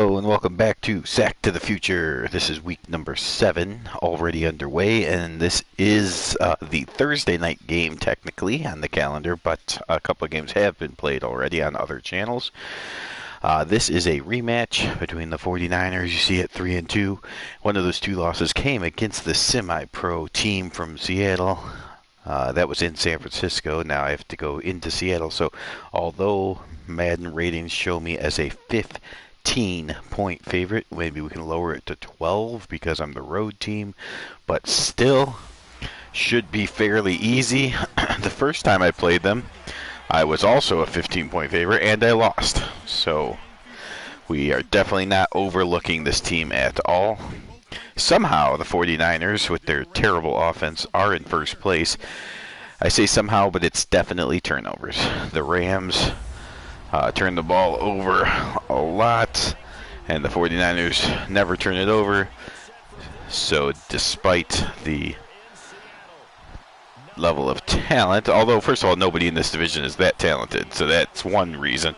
Hello and welcome back to Sack to the Future. This is week number 7, already underway, and this is the Thursday night game technically on the calendar, but a couple of games have been played already on other channels. This is a rematch between the 49ers. You see it 3-2. One of those two losses came against the semi-pro team from Seattle. That was in San Francisco. Now I have to go into Seattle. So although Madden ratings show me as a 15-point favorite, maybe we can lower it to 12 because I'm the road team, but still should be fairly easy. The first time I played them, I was also a 15-point favorite and I lost. So we are definitely not overlooking this team at all. Somehow the 49ers, with their terrible offense, are in first place. I say somehow, but it's definitely turnovers. The Rams turn the ball over a lot, and the 49ers never turn it over. So despite the level of talent, although first of all, nobody in this division is that talented, so that's one reason.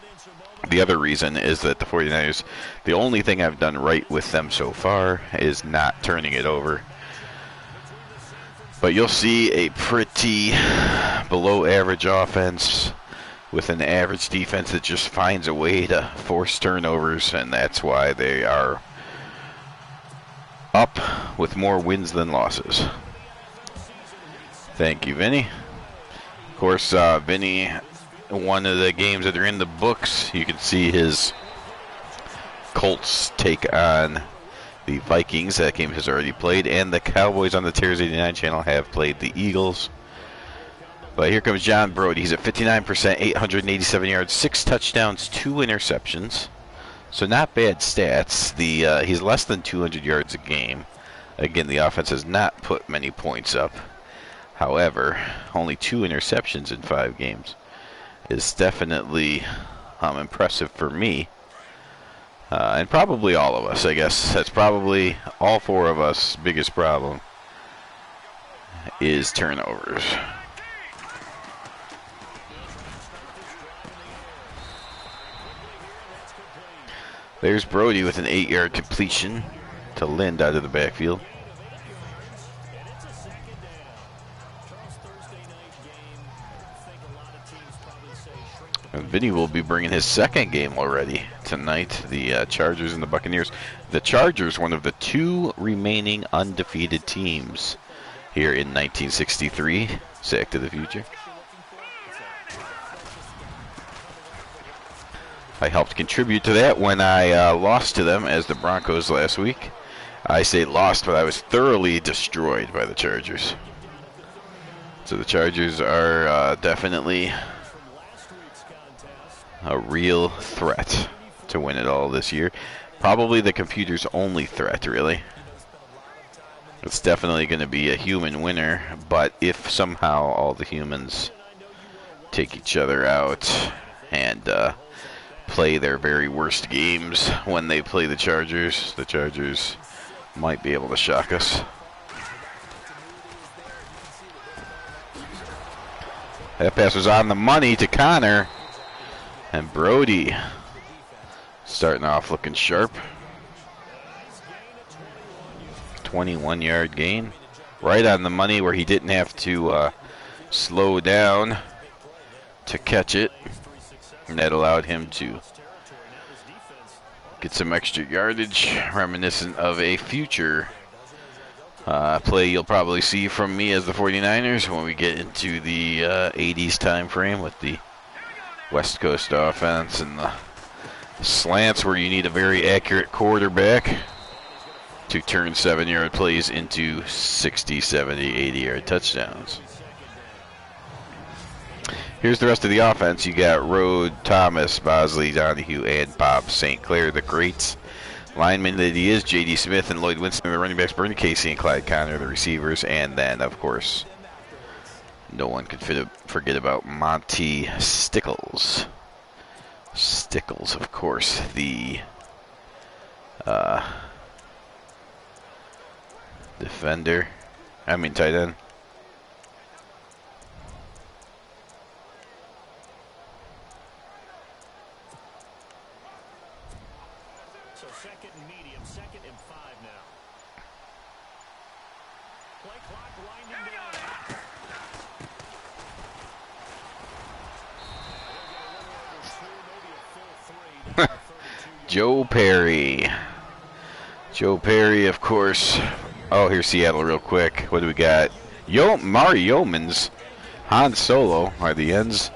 The other reason is that the 49ers, the only thing I've done right with them so far is not turning it over. But you'll see a pretty below average offense with an average defense that just finds a way to force turnovers, and that's why they are up with more wins than losses. Thank you, Vinny. Of course, Vinny, one of the games that are in the books, you can see his Colts take on the Vikings. That game has already played, and the Cowboys on the Terrors 89 channel have played the Eagles. But here comes John Brody. He's at 59%, 887 yards, 6 touchdowns, 2 interceptions. So not bad stats. He's less than 200 yards a game. Again, the offense has not put many points up. However, only 2 interceptions in 5 games is definitely impressive for me. And probably all of us, I guess. That's probably all 4 of us' biggest problem is turnovers. There's Brody with an 8-yard completion to Lind out of the backfield. And Vinny will be bringing his second game already tonight, the Chargers and the Buccaneers. The Chargers, one of the 2 remaining undefeated teams here in 1963. Sack to the Future. I helped contribute to that when I lost to them as the Broncos last week. I say lost, but I was thoroughly destroyed by the Chargers. So the Chargers are definitely a real threat to win it all this year. Probably the computer's only threat, really. It's definitely going to be a human winner, but if somehow all the humans take each other out and play their very worst games when they play the Chargers might be able to shock us. That pass was on the money to Connor, and Brody starting off looking sharp. 21-yard gain, right on the money where he didn't have to slow down to catch it. And that allowed him to get some extra yardage, reminiscent of a future play you'll probably see from me as the 49ers when we get into the 80s time frame with the West Coast offense and the slants where you need a very accurate quarterback to turn 7-yard plays into 60, 70, 80-yard touchdowns. Here's the rest of the offense. You got Rode, Thomas, Bosley, Donahue, and Bob St. Clair, the greats. Lineman that he is, J.D. Smith and Lloyd Winston, the running backs, Bernie Casey and Clyde Connor, the receivers. And then, of course, no one could forget about Monty Stickles. Stickles, of course, the tight end. Joe Perry. Joe Perry, of course. Oh, here's Seattle real quick. What do we got? Mari Yeomans. Han Solo are the ends.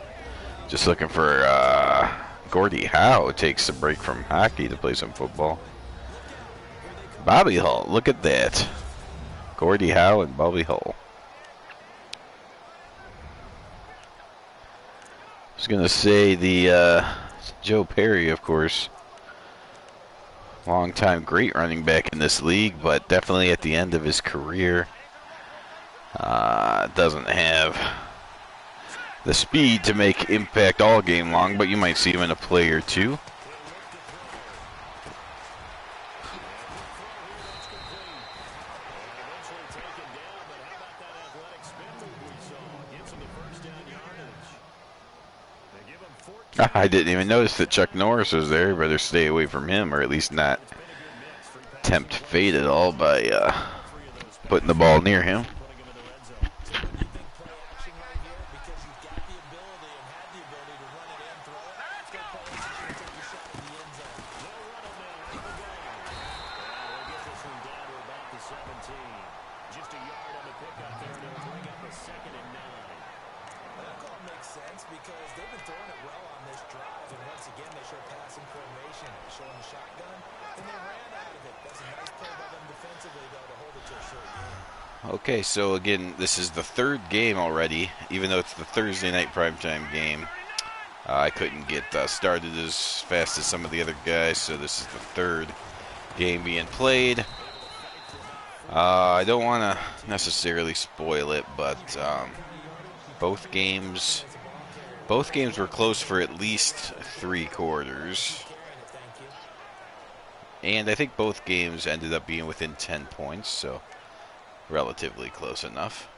Just looking for Gordie Howe takes a break from hockey to play some football. Bobby Hull, look at that. Gordie Howe and Bobby Hull. I was going to say the Joe Perry, of course. Long-time great running back in this league, but definitely at the end of his career. Doesn't have the speed to make impact all game long, but you might see him in a play or two. I didn't even notice that Chuck Norris was there. Better stay away from him, or at least not tempt fate at all by putting the ball near him. Okay, so again, this is the third game already, even though it's the Thursday night primetime game. I couldn't get started as fast as some of the other guys, so this is the third game being played. I don't want to necessarily spoil it, but both games were close for at least 3 quarters. And I think both games ended up being within 10 points, so relatively close enough.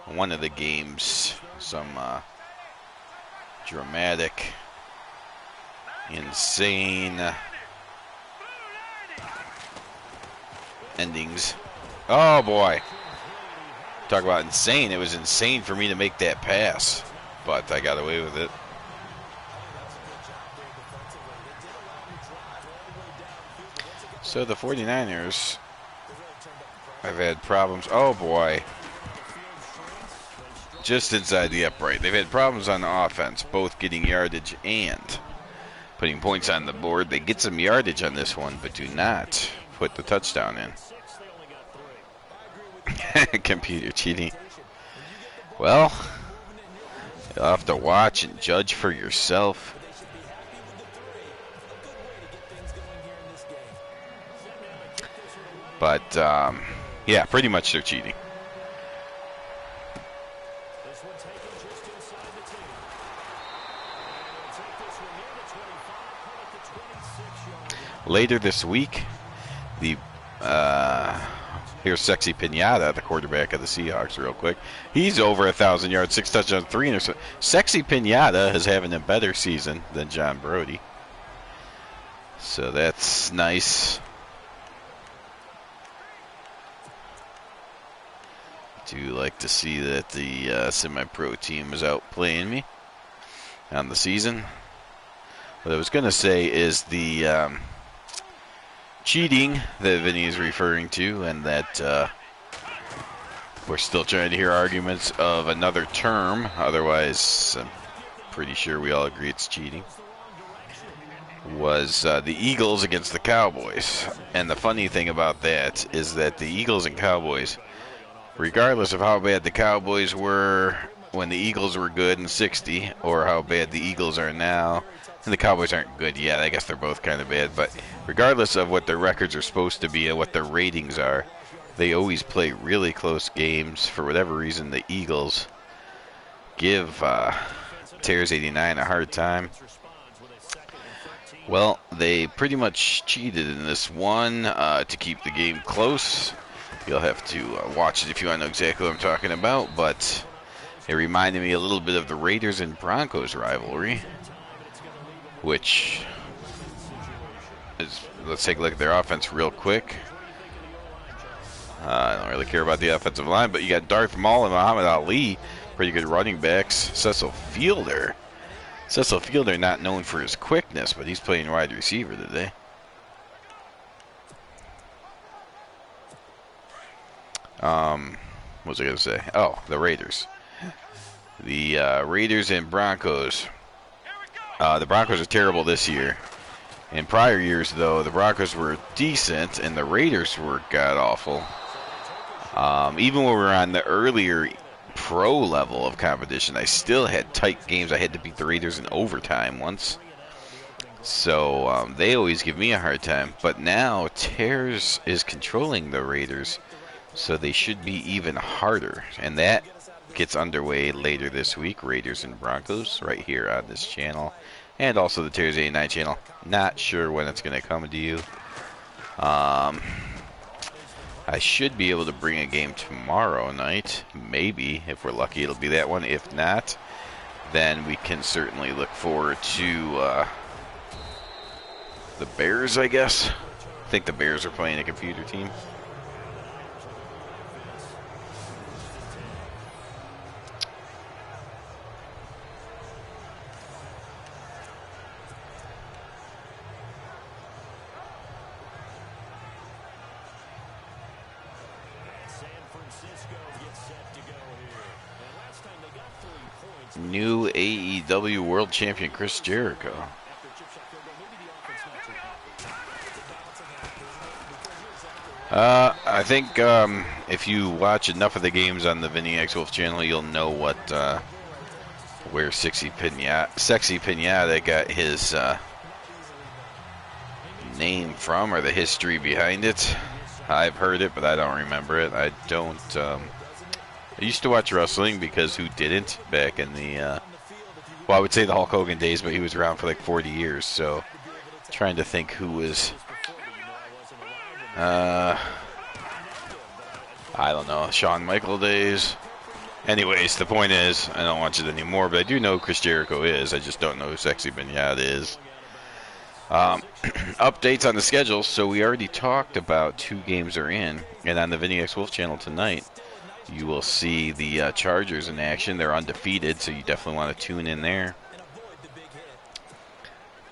One of the games, some dramatic, insane endings. Oh boy. Talk about insane. It was insane for me to make that pass, but I got away with it. So the 49ers have had problems. Oh boy. Just inside the upright. They've had problems on the offense, both getting yardage and putting points on the board. They get some yardage on this one, but do not put the touchdown in. Computer cheating. Well, you'll have to watch and judge for yourself. But, yeah, pretty much they're cheating. Later this week, here's Sexy Pinata, the quarterback of the Seahawks, real quick. He's over 1,000 yards, 6 touchdowns, 3 interceptions. Sexy Pinata is having a better season than John Brody. So that's nice. Do like to see that the semi-pro team is out playing me on the season. What I was going to say is the cheating that Vinny is referring to, and that we're still trying to hear arguments of another term. Otherwise, I'm pretty sure we all agree it's cheating. Was the Eagles against the Cowboys. And the funny thing about that is that the Eagles and Cowboys, regardless of how bad the Cowboys were when the Eagles were good in 60, or how bad the Eagles are now, and the Cowboys aren't good yet, I guess they're both kind of bad, but regardless of what their records are supposed to be and what their ratings are, they always play really close games. For whatever reason, the Eagles give Tears 89 a hard time. Well, they pretty much cheated in this one to keep the game close. You'll have to watch it if you want to know exactly what I'm talking about, but it reminded me a little bit of the Raiders and Broncos rivalry. which is, let's take a look at their offense real quick. I don't really care about the offensive line, but you got Darth Maul and Muhammad Ali, pretty good running backs. Cecil Fielder not known for his quickness, but he's playing wide receiver today. What was I going to say? Oh, the Raiders. The Raiders and Broncos. The Broncos are terrible this year. In prior years, though, the Broncos were decent and the Raiders were god-awful. Even when we were on the earlier pro level of competition, I still had tight games. I had to beat the Raiders in overtime once. So they always give me a hard time. But now Tears is controlling the Raiders, so they should be even harder. And that gets underway later this week, Raiders and Broncos, right here on this channel. And also the Tears 89 channel. Not sure when it's going to come to you. I should be able to bring a game tomorrow night. Maybe, if we're lucky, it'll be that one. If not, then we can certainly look forward to the Bears, I guess. I think the Bears are playing a computer team. New AEW World Champion Chris Jericho. I think if you watch enough of the games on the Vinny X Wolf channel, you'll know what where Sexy Pinata got his name from, or the history behind it. I've heard it, but I don't remember it. I don't. I used to watch wrestling, because who didn't back in the, well, I would say the Hulk Hogan days, but he was around for like 40 years, so trying to think who was, I don't know, Shawn Michael days. Anyways, the point is, I don't watch it anymore, but I do know who Chris Jericho is. I just don't know who Sexy Pinata is. Updates on the schedule. So we already talked about 2 games are in, and on the Vinny X Wolf channel tonight, you will see the Chargers in action. They're undefeated, so you definitely want to tune in there.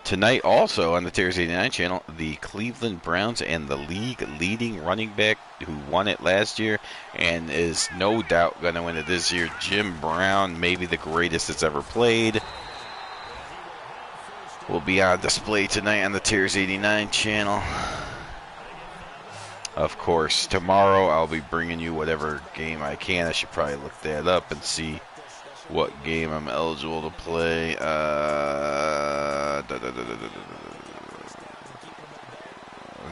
Tonight also on the Tears 89 channel, the Cleveland Browns and the league leading running back who won it last year and is no doubt going to win it this year, Jim Brown, maybe the greatest that's ever played, will be on display tonight on the Tears 89 channel. Of course, tomorrow I'll be bringing you whatever game I can. I should probably look that up and see what game I'm eligible to play.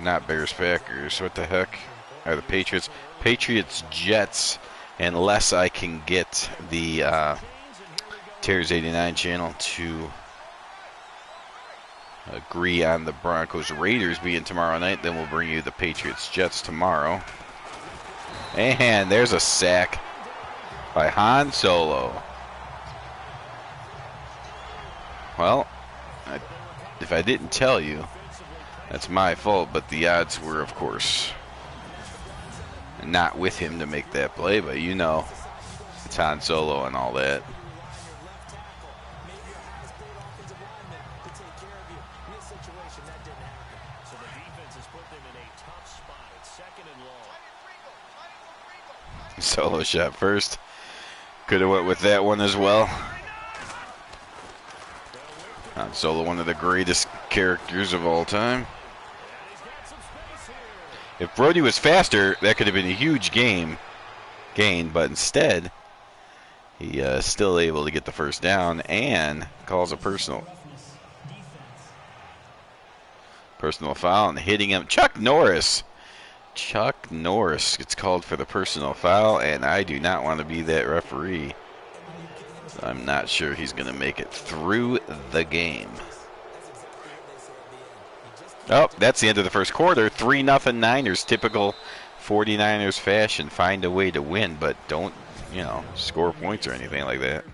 Not Bears Packers. What the heck are the Patriots? Patriots Jets. Unless I can get the Tears 89 channel to agree on the Broncos Raiders being tomorrow night, then we'll bring you the Patriots Jets tomorrow. And there's a sack by Han Solo. Well, if I didn't tell you, that's my fault, but the odds were, of course, not with him to make that play, but you know, it's Han Solo and all that. Solo shot first. Could have went with that one as well. Han Solo, one of the greatest characters of all time. If Brody was faster, that could have been a huge gain, but instead, he still able to get the first down and calls a personal foul and hitting him. Chuck Norris gets called for the personal foul, and I do not want to be that referee. I'm not sure he's going to make it through the game. Oh, that's the end of the first quarter. 3-0 Niners, typical 49ers fashion. Find a way to win, but don't, you know, score points or anything like that.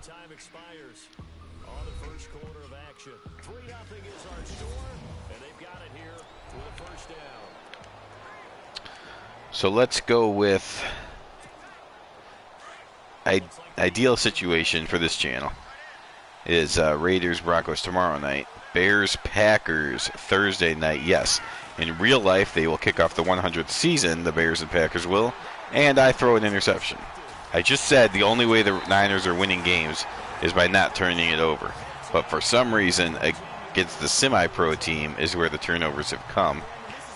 So let's go with ideal situation for this channel is Raiders Broncos tomorrow night, Bears Packers Thursday night. Yes, in real life they will kick off the 100th season, the Bears and Packers will, and I throw an interception. I just said the only way the Niners are winning games is by not turning it over, but for some reason against the semi-pro team is where the turnovers have come,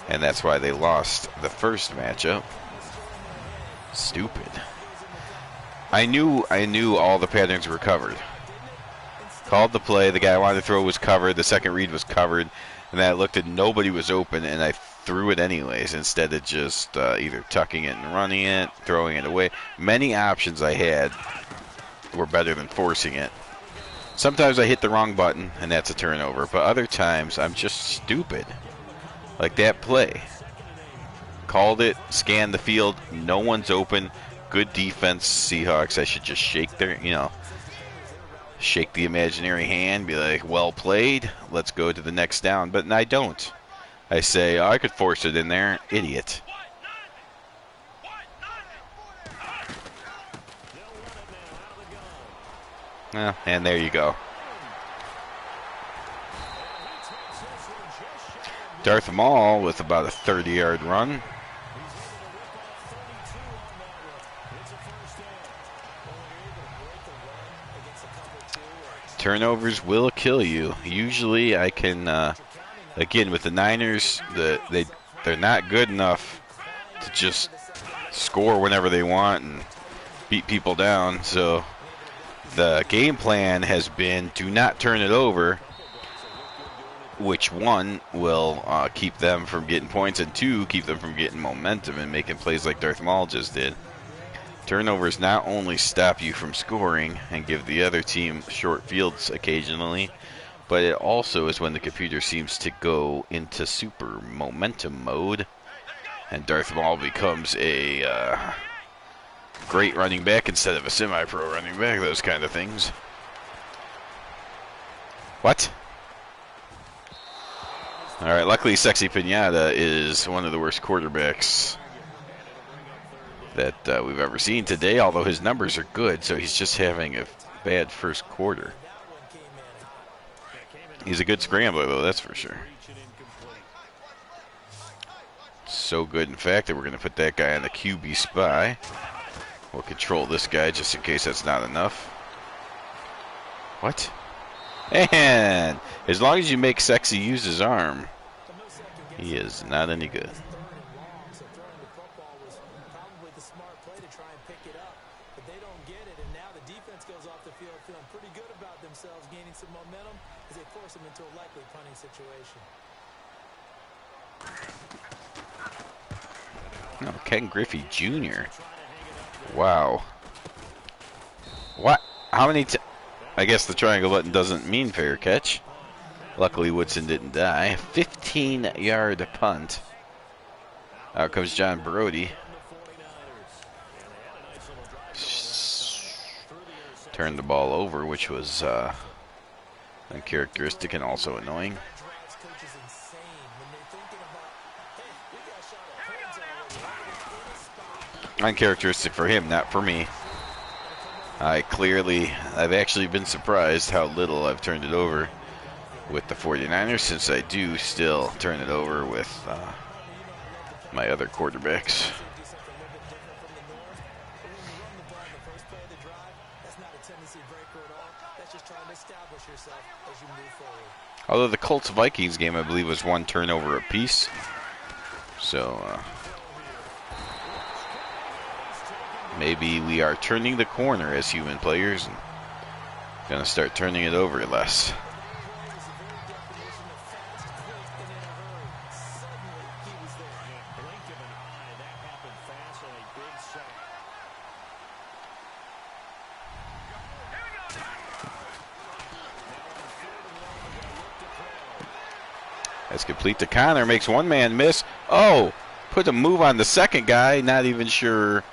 and that's why they lost the first matchup. Stupid. I knew all the patterns were covered. Called the play, the guy I wanted to throw was covered, the second read was covered, and then I looked and nobody was open, and I threw it anyways instead of just either tucking it and running it, throwing it away. Many options I had were better than forcing it. Sometimes I hit the wrong button, and that's a turnover, but other times I'm just stupid. Like that play. Called it, scanned the field, no one's open, good defense, Seahawks. I should just shake their, shake the imaginary hand, be like, well played, let's go to the next down. But I don't. I say, oh, I could force it in there. Idiot. Well, and there you go. Darth Maul with about a 30-yard run. Turnovers will kill you. Usually I can, again, with the Niners, they're not good enough to just score whenever they want and beat people down. So the game plan has been do not turn it over, which one will keep them from getting points, and two, keep them from getting momentum and making plays like Darth Maul just did. Turnovers not only stop you from scoring and give the other team short fields occasionally, but it also is when the computer seems to go into super momentum mode, and Darth Maul becomes a great running back instead of a semi-pro running back, those kind of things. What? All right, luckily Sexy Pinata is one of the worst quarterbacks that we've ever seen today, although his numbers are good, so he's just having a bad first quarter. He's a good scrambler, though, that's for sure. So good, in fact, that we're going to put that guy on the QB spy. We'll control this guy just in case that's not enough. What? And as long as you make Sexy use his arm, he is not any good. No, Ken Griffey Jr. Wow. What? How many I guess the triangle button doesn't mean fair catch. Luckily Woodson didn't die. 15-yard punt. Out comes John Brody. Turned the ball over, which was uncharacteristic and also annoying. Uncharacteristic for him, not for me. I've actually been surprised how little I've turned it over with the 49ers, since I do still turn it over with my other quarterbacks. Although the Colts-Vikings game, I believe, was one turnover apiece. So, maybe we are turning the corner as human players and going to start turning it over less. That's complete to Connor. Makes one man miss. Oh, put a move on the second guy. Not even sure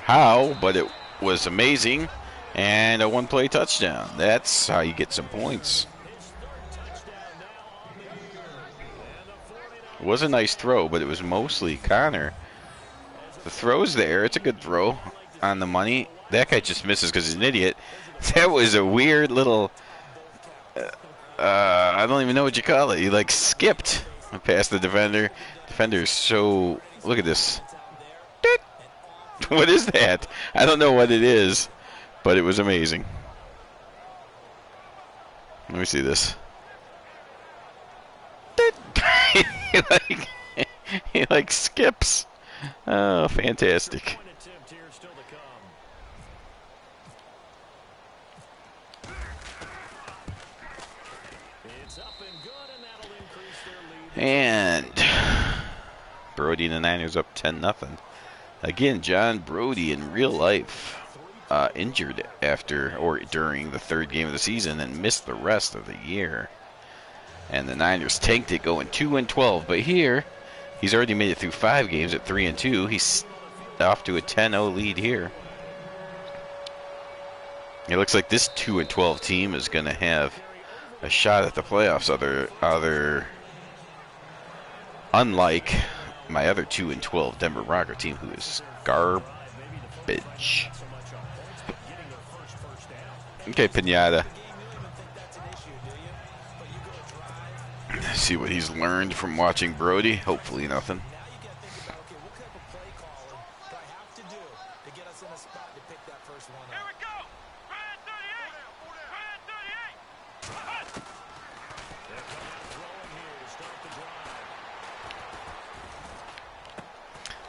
how, but it was amazing. And a one-play touchdown. That's how you get some points. It was a nice throw, but it was mostly Connor. The throw's there. It's a good throw on the money. That guy just misses because he's an idiot. That was a weird little... I don't even know what you call it. He, like, skipped past the defender. Defender's so... Look at this. What is that? I don't know what it is, but it was amazing. Let me see this. he like skips. Oh, fantastic. And Brody and the Niners up 10-0. Again, John Brody in real life injured after or during the third game of the season and missed the rest of the year. And the Niners tanked it going 2-12. But here, he's already made it through 5 games at 3-2. He's off to a 10-0 lead here. It looks like this 2-12 team is going to have a shot at the playoffs. Unlike my other 2-12 Denver Rocker team, who is garbage. Okay, Pinata. See what he's learned from watching Brody. Hopefully nothing.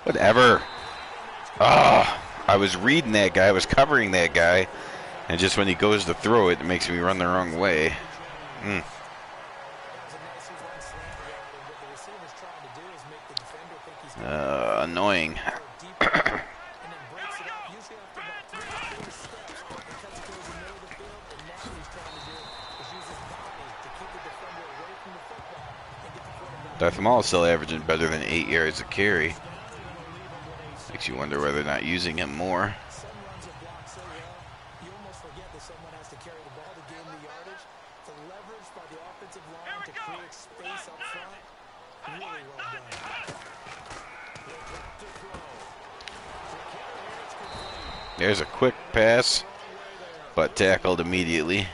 Whatever. I was reading that guy. I was covering that guy. And just when he goes to throw it, it makes me run the wrong way. Annoying. Darth Maul is still averaging better than 8 yards a carry. Makes you wonder whether they're not using him more. There's a quick pass, but tackled immediately.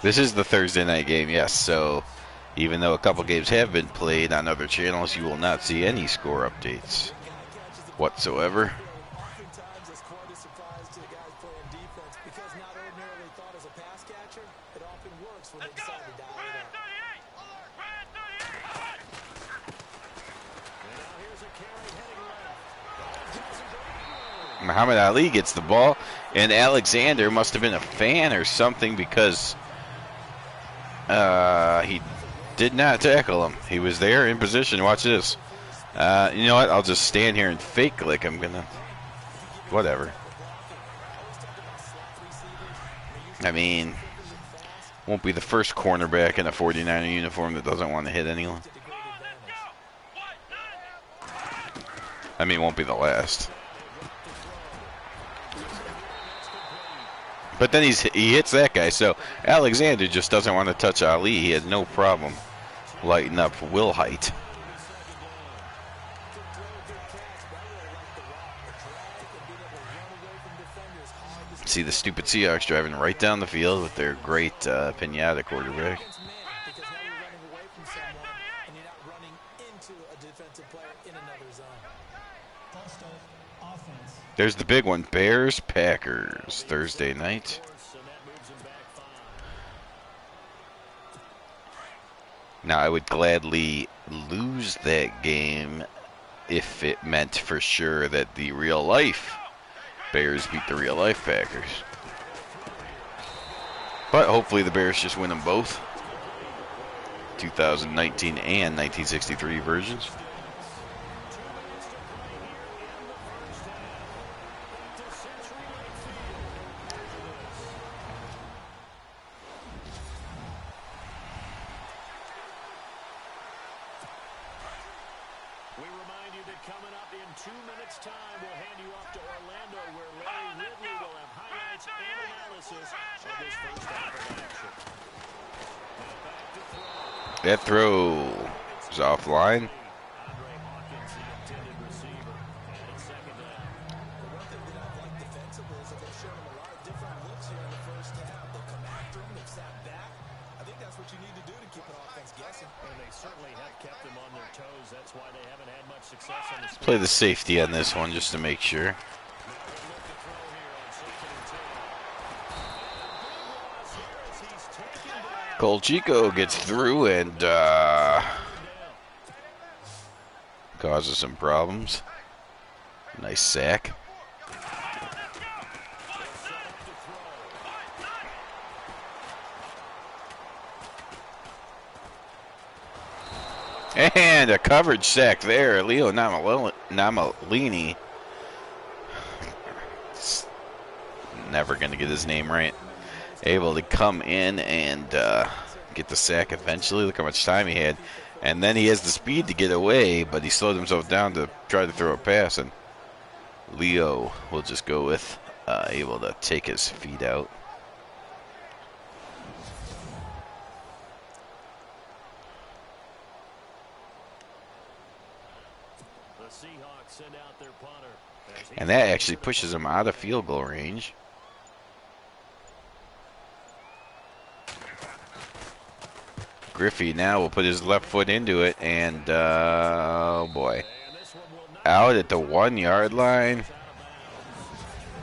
This is the Thursday night game, yes, so even though a couple games have been played on other channels, you will not see any score updates whatsoever. Muhammad Ali gets the ball, and Alexander must have been a fan or something because he did not tackle him. He was there in position. Watch this. You know what? I'll just stand here and fake click. I'm gonna... Whatever. I mean, won't be the first cornerback in a 49er uniform that doesn't want to hit anyone. I mean, won't be the last. But then he hits that guy, so Alexander just doesn't want to touch Ali. He had no problem lighting up Will Height. See the stupid Seahawks driving right down the field with their great Pinata quarterback. There's the big one, Bears-Packers, Thursday night. Now, I would gladly lose that game if it meant for sure that the real life Bears beat the real life Packers. But hopefully the Bears just win them both. 2019 and 1963 versions. We remind you that coming up in 2 minutes' time, we'll hand you off to Orlando, where Larry Ridley will have highlights and analysis of this first half of action. Now back to throw. That throw is offline. Andre Hawkins, the intended receiver, and it's second down. The one thing that I've liked defensively is that they've shown him a lot of different looks here in the first half. They'll come after him, they've sat back. I think that's what you need to do to keep an offense guessing. And they certainly have kept them on their toes. That's why they haven't had much success on this. Play the safety on this one just to make sure. Cole Chico gets through and causes some problems. Nice sack. And a coverage sack there. Leo Namalini. Never going to get his name right. Able to come in and get the sack eventually. Look how much time he had. And then he has the speed to get away, but he slowed himself down to try to throw a pass. And Leo will just go with able to take his feet out. And that actually pushes him out of field goal range. Griffey now will put his left foot into it, and oh boy. Out at the 1 yard line.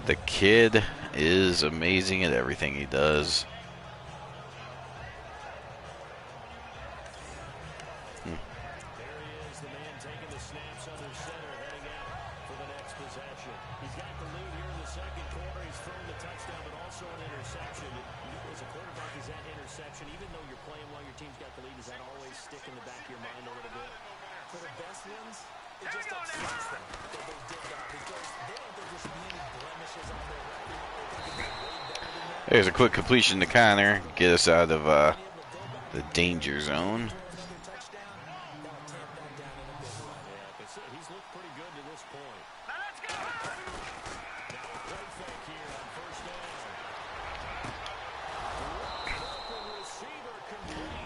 The kid is amazing at everything he does. There's a quick completion to Connor, get us out of the danger zone.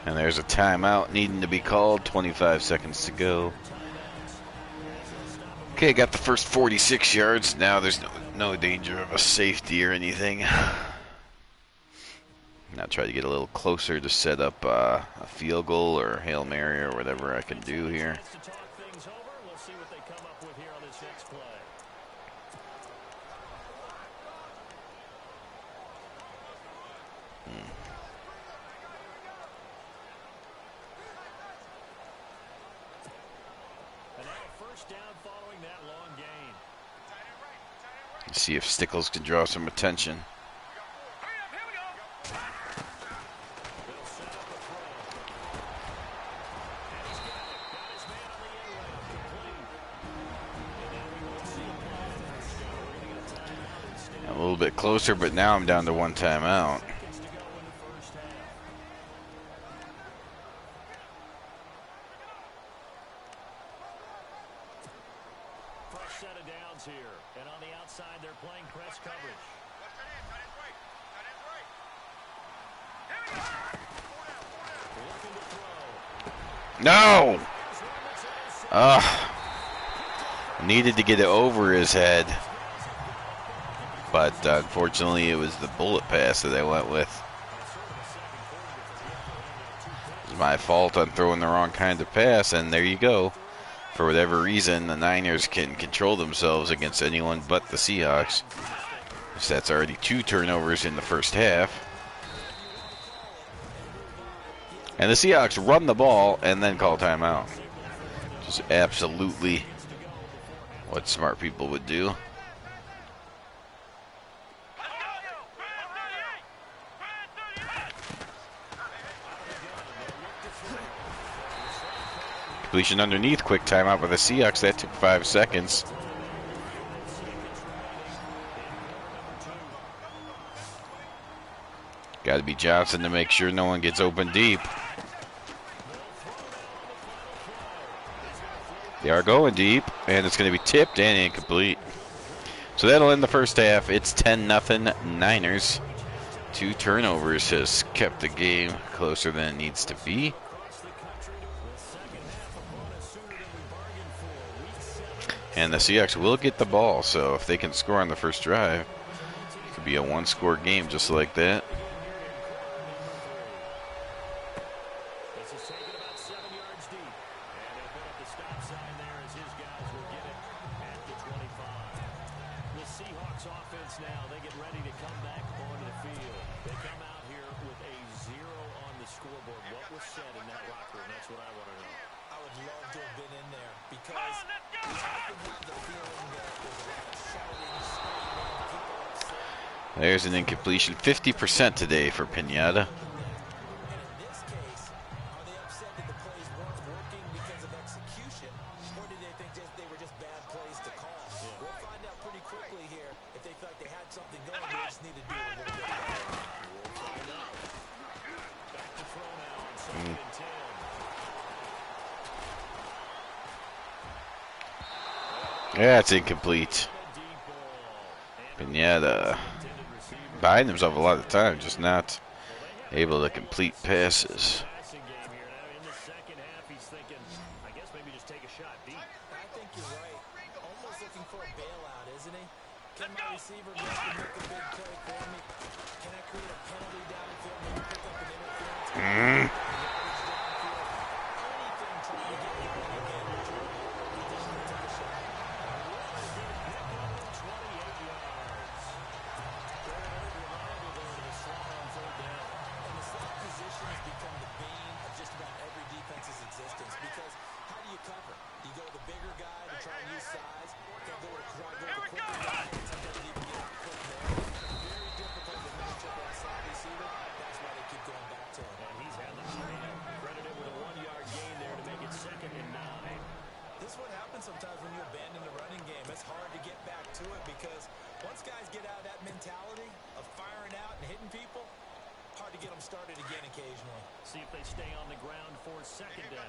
And there's a timeout needing to be called, 25 seconds to go. Okay, got the first 46 yards. Now there's no danger of a safety or anything. Now try to get a little closer to set up a field goal or Hail Mary or whatever I can do here. Let's see if Stickles can draw some attention. A little bit closer, but now I'm down to one timeout. First set of downs here, and on the outside they're playing press coverage. No! Needed to get it over his head. But unfortunately, it was the bullet pass that I went with. It was my fault on throwing the wrong kind of pass, and there you go. For whatever reason, the Niners can control themselves against anyone but the Seahawks. So that's already 2 turnovers in the first half. And the Seahawks run the ball and then call timeout. Just absolutely what smart people would do. Completion underneath, quick timeout by the Seahawks. That took 5 seconds. Got to be Johnson to make sure no one gets open deep. They are going deep, and it's going to be tipped and incomplete. So that'll end the first half. It's 10-0 Niners. 2 turnovers has kept the game closer than it needs to be. And the Seahawks will get the ball, so if they can score on the first drive, it could be a 1-score game just like that. There's an incompletion, 50% today for Pinata. Yeah, it's incomplete. Pinata buying himself a lot of time, just not able to complete passes. Sometimes when you abandon the running game, it's hard to get back to it because once guys get out of that mentality of firing out and hitting people, hard to get them started again occasionally. See if they stay on the ground for second down.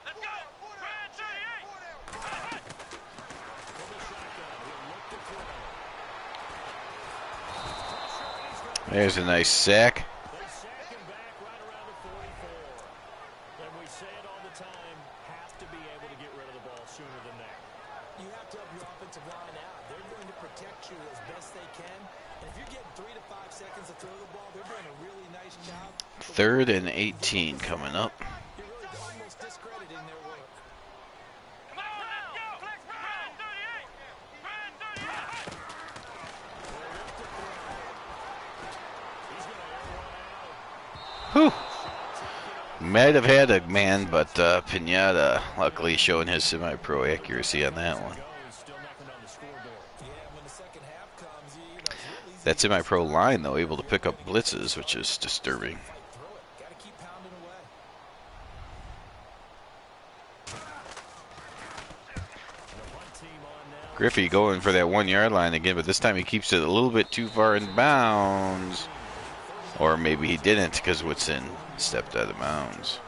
Let's go! There's a nice sack. Third and 18 coming up. Whew. Might have had a man, but Pinata luckily showing his semi-pro accuracy on that one. That semi-pro line, though, able to pick up blitzes, which is disturbing. Griffey going for that 1-yard line again, but this time he keeps it a little bit too far in bounds. Or maybe he didn't because Woodson stepped out of bounds.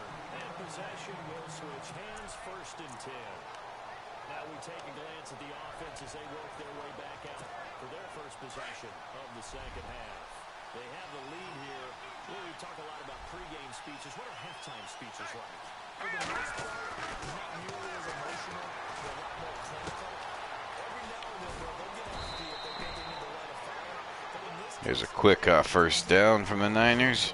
Here's a quick first down from the Niners.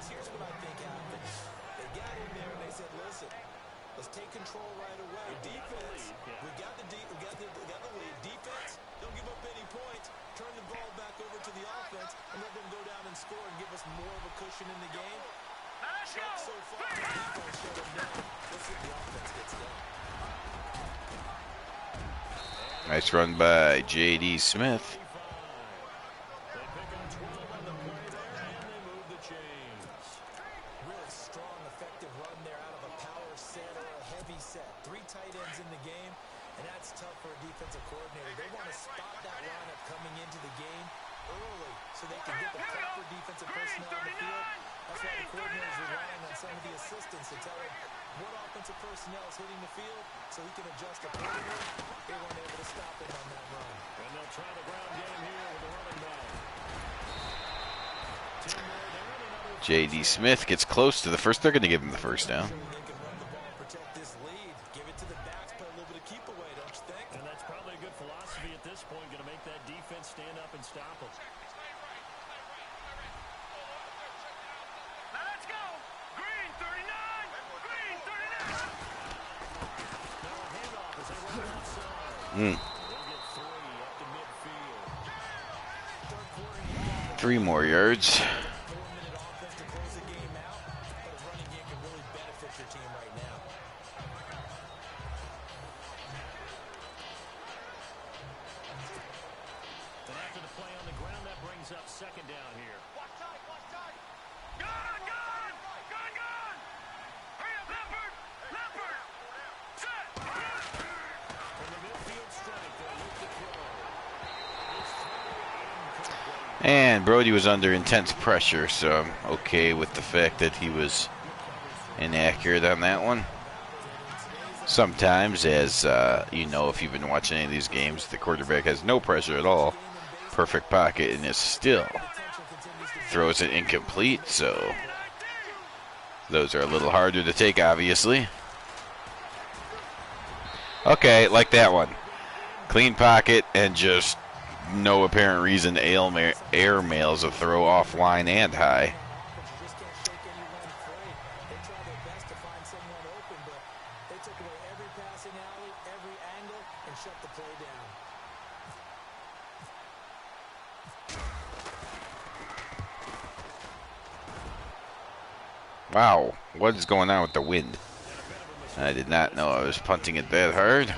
Nice run by J.D. Smith. They pick up 12 on the play there, and they move the chains. Really strong, effective run there out of a power set or a heavy set. 3 tight ends in the game, and that's tough for a defensive coordinator. They want to spot that lineup coming into the game early so they can get the proper defensive personnel on the field. That's why the coordinator is relying on some of the assistants to tell him what offensive personnel is hitting the field so he can adjust accordingly. They weren't able to stop him on that run. And they'll try the ground game here with the running back. 10 more there, and another J.D. Smith gets close to the first. They're going to give him the first down. They can run the ball, protect this lead, give it to the backs, play a little bit of keep away, don't you think? And that's probably a good philosophy at this point, going to make that defense stand up and stop them. Let's go! Green 39! Green 39! Now a handoff as they run outside. Mm. They'll get 3 up to midfield. Third quarter, you got 3 more yards. a 4-minute offense to close the game out, but a running game can really benefit your team right now. And after the play on the ground, that brings up second down here. Watch tight, watch tight! Gun, gun! Gun, gun! Hurry up, Leopard! Leopard! Set! From the midfield strike, they'll look to throw. It's incomplete. And Brody was under intense pressure, so I'm okay with the fact that he was inaccurate on that one. Sometimes, as you know, if you've been watching any of these games, the quarterback has no pressure at all. Perfect pocket and is still throws it incomplete, so those are a little harder to take, obviously. Okay, like that one. Clean pocket and just no apparent reason air mails a throw offline and high. But you just can't shake anyone free. They try their best to find someone open, but they took away every passing alley, every angle, and shut the play down. Wow, what is going on with the wind? I did not know I was punting it that hard.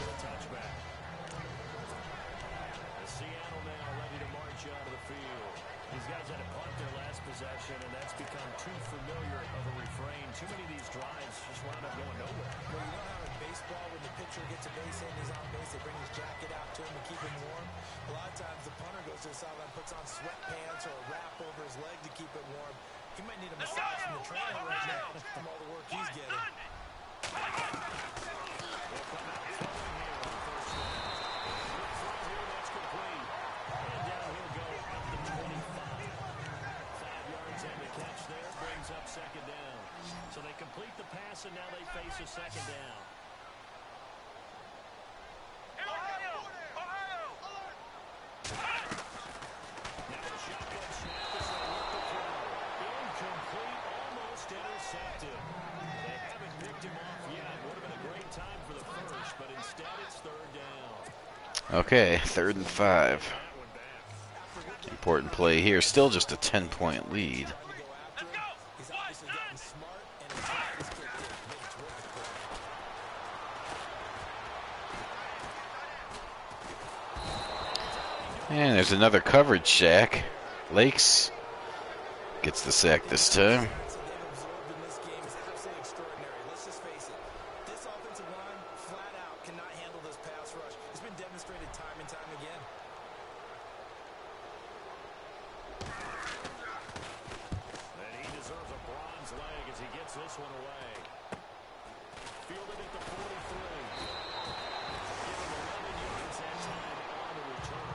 Seattle now ready to march out of the field. These guys had a punt their last possession, and that's become too familiar of a refrain. Too many of these drives just wound up going nowhere. Well, you know how in baseball, when the pitcher gets a base hit and he's on base, they bring his jacket out to him to keep him warm. A lot of times the punter goes to the sideline, puts on sweatpants or a wrap over his leg to keep it warm. He might need a massage from the trainer right now from all the work he's getting. Second down. So they complete the pass, and now they face a second down. Ohio! Ohio! Now a shotgun snap as they look to throw. Incomplete, almost intercepted. They haven't picked him off yet. Would have been a great time for the first, but instead it's third down. Okay, 3rd and 5. That one back. Important play here. Still just a 10-point lead. He's obviously gotten smart, and his head is kicked in. Made a terrific play. And there's another coverage sack. Lakes gets the sack this time. So they've absorbed in this game is absolutely extraordinary. Let's just face it. This offensive line, flat out, cannot handle this pass rush. It's been demonstrated time and time again. And he deserves a bronze leg as he gets this one away. Fielded at the 43. Give him 11 yards that time on the return.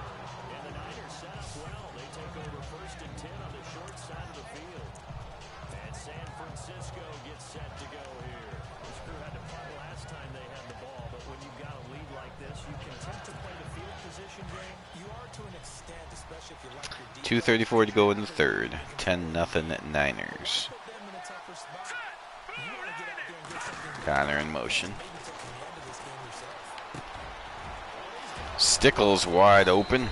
And the Niners set up well. They take over 1st and 10 on the short side of the field. And San Francisco gets set to go here. This crew had to punt last time they had the ball, but when you've got a lead like this, you can tend to play the field position game. You are to an extent, especially if you like your defense. 2:34 to go in the 3rd. 10-0 Niners. Put them in a tougher spot. You want to get out there and get something done. Connor in motion. Maybe take command of this game yourself. Stickles wide open.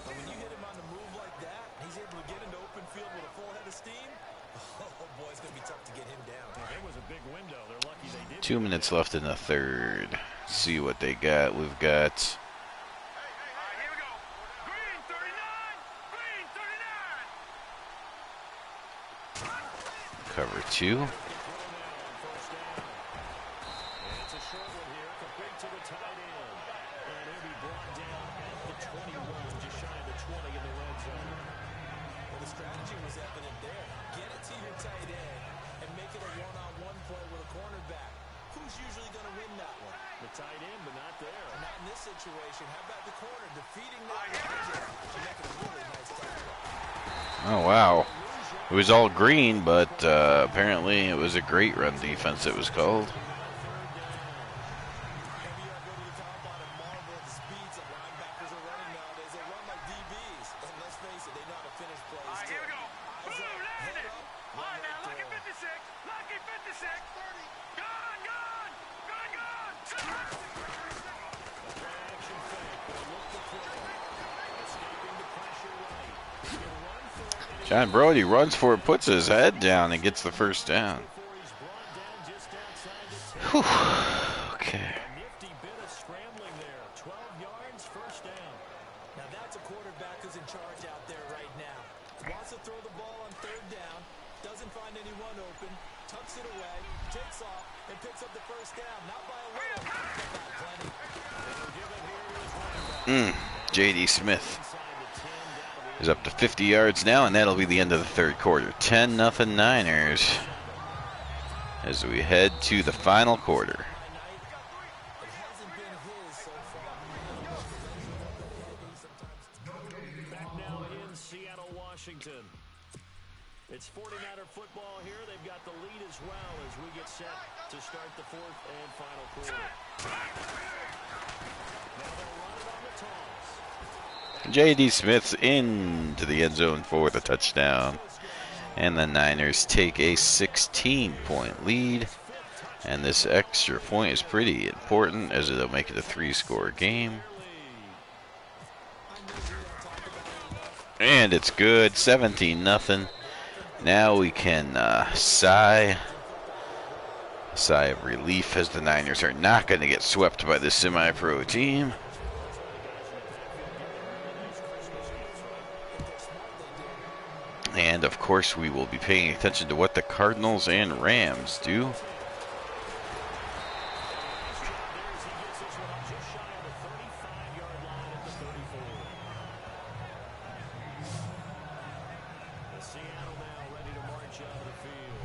But when you hit him on the move like that, he's he's able to get into open field with a full head of steam, oh boy, it's going to be tough to get him down. Well, there was a big window. They're lucky they did. 2 minutes left in the third. See what they got. We've got All right, here we go. Green 39. Green 39. cover 2. First down. And it's a short one here, complete to the tight end. And he'll be brought down at the 21, just shy of the 20 in the red zone. Well, the strategy was evident there. Get it to your tight end and make it a one-on-one play with a cornerback. Who's usually going to win that one? The tight end, but not there. Not in this situation. How about the corner defeating that logic and making a really nice tackle? Oh, wow. It was all green, but apparently it was a great run defense that was called. Maybe I go to the combine and marvel at the speeds that linebackers are running nowadays. They run like DBs. And let's face it, they know how to finish plays. All right, here we go. Eyes Ooh, up, head landed. up, All run right, now, right lucky through 'em. 56. Lucky 56. 30. Gone, gone. Gone, gone. Action fake. They'll look to throw. Escaping the pressure right. He can run for it. And John Brody runs for it, puts his head down, and gets the first down. before he's brought down just outside the 10. Whew. Okay. A nifty bit of scrambling there. 12 yards, first down. Now that's a quarterback who's in charge out there right now. Wants to throw the ball on third down, doesn't find anyone open, tucks it away, takes off, and picks up the first down. Not by a little, but by plenty. They'll give it here to his running back. J.D. Smith Inside the 10, down to is up to 50 yards now, and that'll be the end of the third quarter. 10-0 Niners as we head to the final quarter. It hasn't been his so far. back now in Seattle, Washington. It's 49er football here. They've got the lead as well as we get set to start the fourth and final quarter. Now they'll run it on the toss. J.D. Smith's into the end zone for the touchdown. And the Niners take a 16-point lead. And this extra point is pretty important as it'll make it a 3-score game. And it's good, 17-0. Now we can sigh of relief as the Niners are not going to get swept by this semi-pro team. And of course we will be paying attention to what the Cardinals and Rams do. Seattle now ready to march out of the field.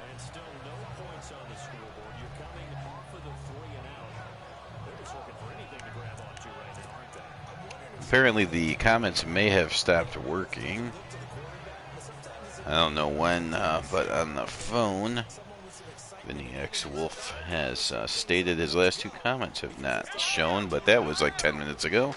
And still no points on the scoreboard. You're coming off of the 3 and out. They're just looking for anything to grab onto right now, aren't they? Apparently the comments may have stopped working. I don't know when, but on the phone, Vinny X Wolf has stated his last 2 comments have not shown, but that was like 10 minutes ago.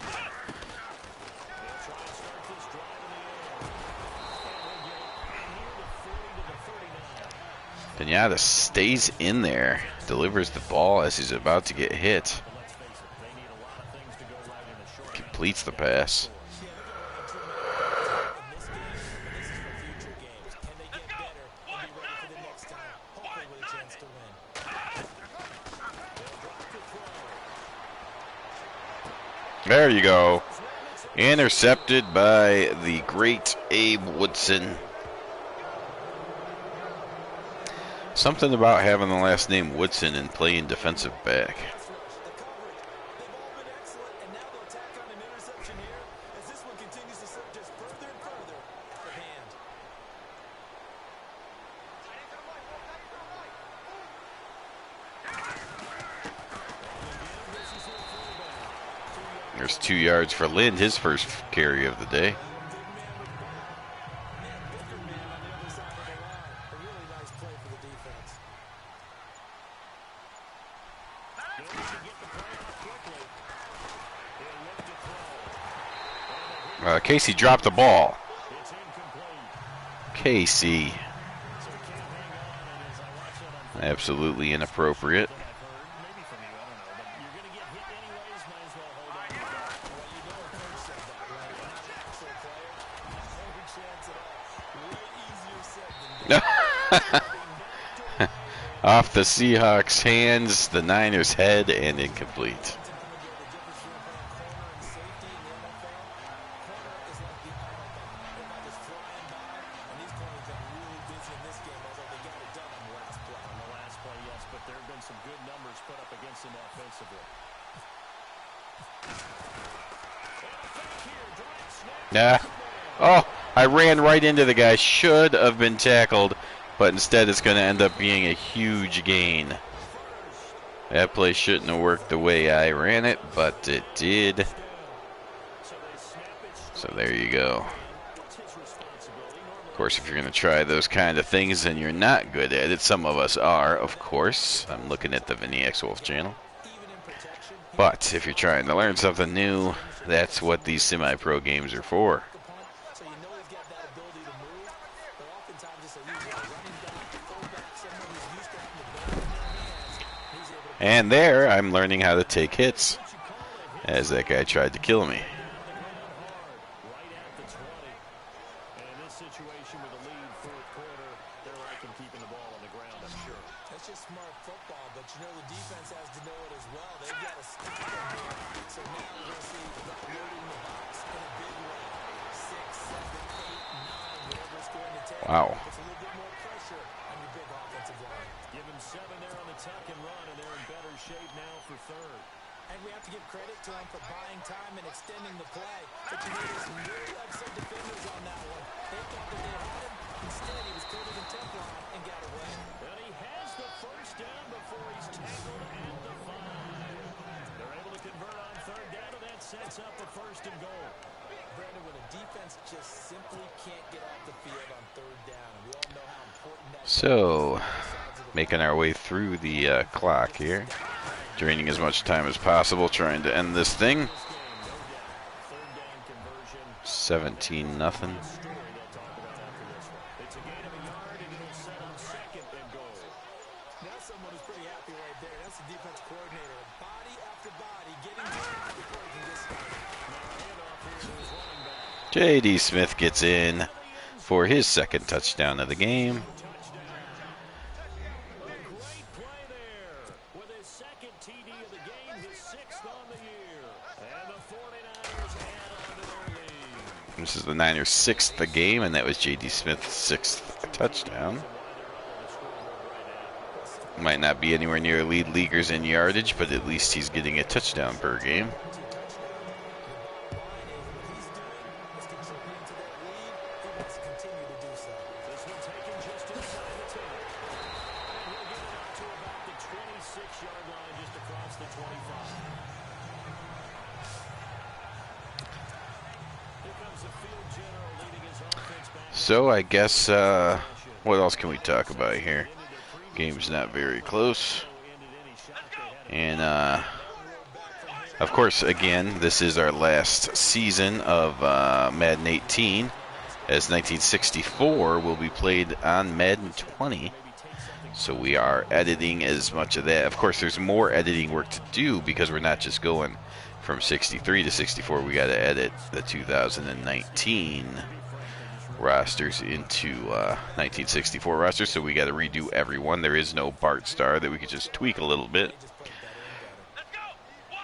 Pinata stays in there, delivers the ball as he's about to get hit. Completes the pass. There you go. Intercepted by the great Abe Woodson. Something about having the last name Woodson and playing defensive back. There's 2 yards for Lind, his first carry of the day. Casey dropped the ball. Casey. Absolutely inappropriate. Off the Seahawks' hands, the Niners' head, and incomplete. Yeah. Oh, I ran right into the guy. Should have been tackled, but instead it's going to end up being a huge gain. That play shouldn't have worked the way I ran it, but it did. So there you go. Of course, if you're going to try those kind of things and you're not good at it, some of us are, of course. I'm looking at the Vinny X Wolf channel. But if you're trying to learn something new, that's what these semi-pro games are for. And there, I'm learning how to take hits, as that guy tried to kill me. Wow. And we have to give credit to him for buying time and extending the play. But you notice really upset defenders on that one. They thought that they had him. Instead, he was clear to the tip line and got away. And he has the first down before he's tackled at the 5. They're able to convert on third down, and that sets up a first and goal. Brandon, when a defense just simply can't get off the field on third down, we all know how important that is. So, making our way through the clock here. Draining as much time as possible, trying to end this thing. 17-0. Now someone who's pretty happy right there. That's the defense coordinator. Body after body getting to before he can get started. J.D. Smith gets in for his second touchdown of the game. This is the Niners' 6th game, and that was J.D. Smith's 6th touchdown. Might not be anywhere near lead leaguers in yardage, but at least he's getting a touchdown per game. So I guess, what else can we talk about here? Game's not very close. And, of course, again, this is our last season of Madden 18, as 1964 will be played on Madden 20. So we are editing as much of that. Of course, there's more editing work to do because we're not just going from 63 to 64. We got to edit the 2019 rosters into 1964 rosters, so we got to redo everyone. There is no Bart Starr that we could just tweak a little bit.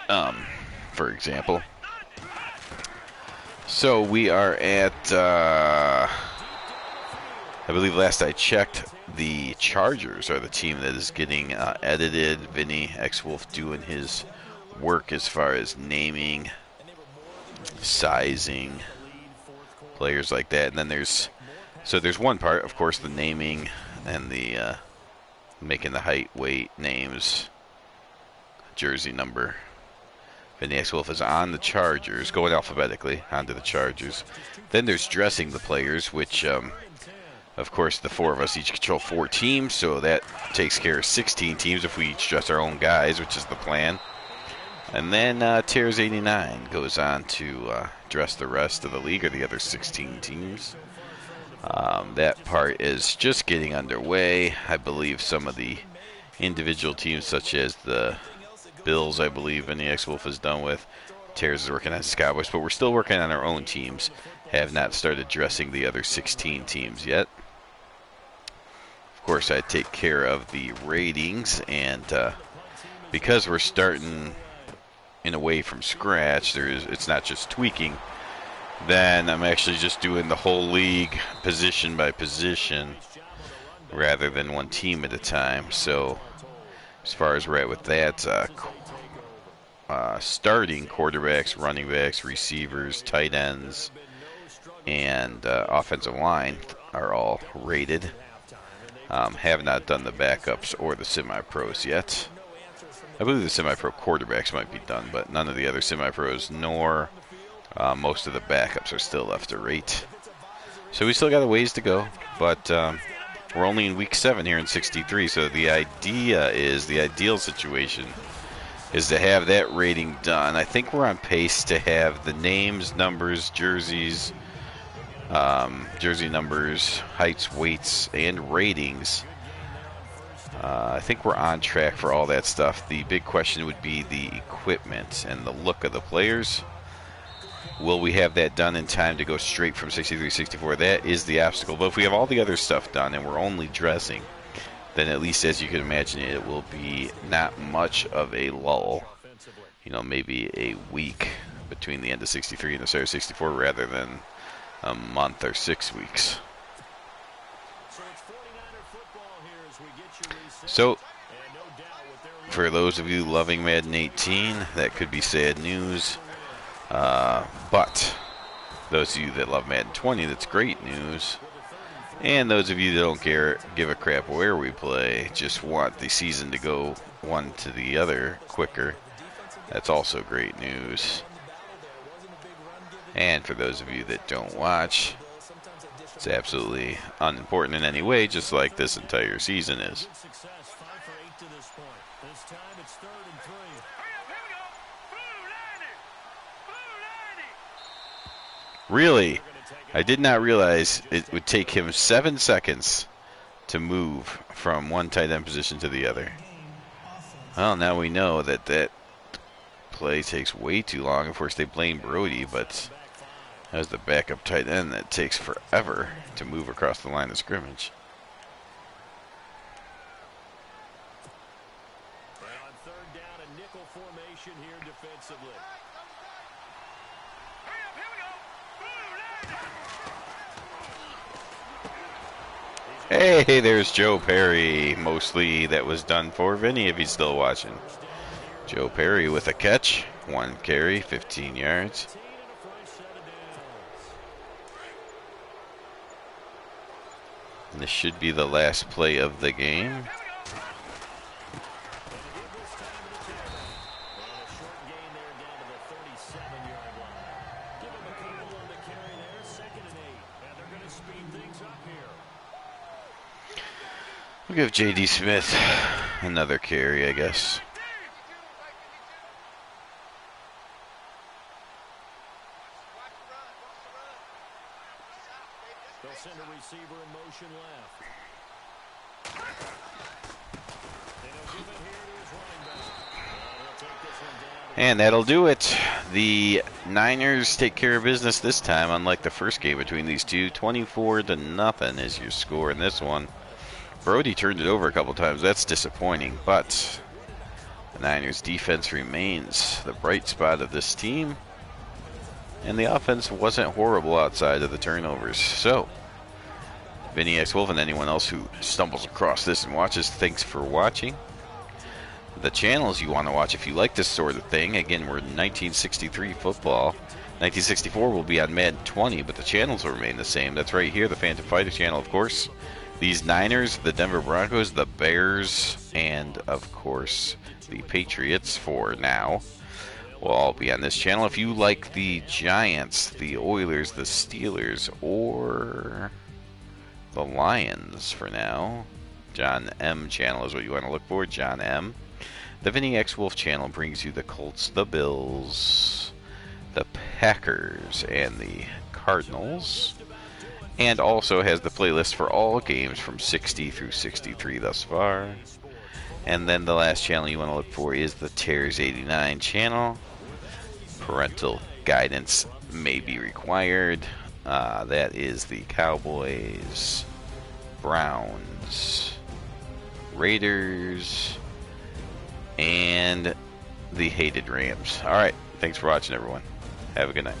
For example. So we are at, I believe last I checked, the Chargers are the team that is getting edited. Vinny X Wolf doing his work as far as naming, sizing, players like that. And then there's one part, of course, the naming and the making the height, weight, names, jersey number. Vinny X Wolf is on the Chargers, going alphabetically onto the Chargers. Then there's dressing the players, which of course the four of us each control 4 teams, so that takes care of 16 teams if we each dress our own guys, which is the plan. And then Tears 89 goes on to dress the rest of the league, or the other 16 teams. That part is just getting underway. I believe some of the individual teams, such as the Bills, I believe, and the X-Wolf is done with. Tears is working on Cowboys, but we're still working on our own teams. Have not started dressing the other 16 teams yet. course, I take care of the ratings, and because we're starting in a way from scratch, it's not just tweaking. Then I'm actually just doing the whole league position by position rather than one team at a time. So as far as we're at with that, starting quarterbacks, running backs, receivers, tight ends, and offensive line are all rated. Have not done the backups or the semi-pros yet. I believe the semi-pro quarterbacks might be done, but none of the other semi-pros nor most of the backups are still left to rate. So we still got a ways to go, but we're only in week 7 here in 63, so the ideal situation is to have that rating done. I think we're on pace to have the names, numbers, jerseys, jersey numbers, heights, weights, and ratings. I think we're on track for all that stuff. The big question would be the equipment and the look of the players. Will we have that done in time to go straight from 63 to 64? That is the obstacle. But if we have all the other stuff done and we're only dressing, then at least as you can imagine, it will be not much of a lull. You know, maybe a week between the end of 63 and the start of 64 rather than a month or 6 weeks. So, for those of you loving Madden 18, that could be sad news. But those of you that love Madden 20, that's great news. And those of you that don't give a crap where we play, just want the season to go one to the other quicker, that's also great news. And for those of you that don't watch, it's absolutely unimportant in any way, just like this entire season is. Really? I did not realize it would take him 7 seconds to move from one tight end position to the other. Well, now we know that that play takes way too long. Of course, they blame Brody, but as the backup tight end, that takes forever to move across the line of scrimmage. And on third down, a nickel formation here defensively. Hey, there's Joe Perry. Mostly that was done for Vinny if he's still watching. Joe Perry with a catch. 1 carry, 15 yards. And this should be the last play of the game. We'll give J.D. Smith another carry, I guess. They'll send a receiver in motion left. And that'll do it. The Niners take care of business this time, unlike the first game between these two. 24-0 is your score in this one. Brody turned it over a couple times. That's disappointing, but the Niners defense remains the bright spot of this team. And the offense wasn't horrible outside of the turnovers. So, Vinny X Wolf and anyone else who stumbles across this and watches, thanks for watching. The channels you want to watch if you like this sort of thing. Again, we're in 1963 football. 1964 will be on Madden 20, but the channels will remain the same. That's right here, the Phantom Fighter channel, of course. These Niners, the Denver Broncos, the Bears, and, of course, the Patriots for now will all be on this channel. If you like the Giants, the Oilers, the Steelers, or the Lions for now, John M channel is what you want to look for, John M. The Vinny X Wolf channel brings you the Colts, the Bills, the Packers, and the Cardinals, and also has the playlist for all games from 60 through 63 thus far. And then the last channel you want to look for is the Tears 89 channel. Parental guidance may be required. That is the Cowboys, Browns, Raiders, and the hated Rams. All right. Thanks for watching, everyone. Have a good night.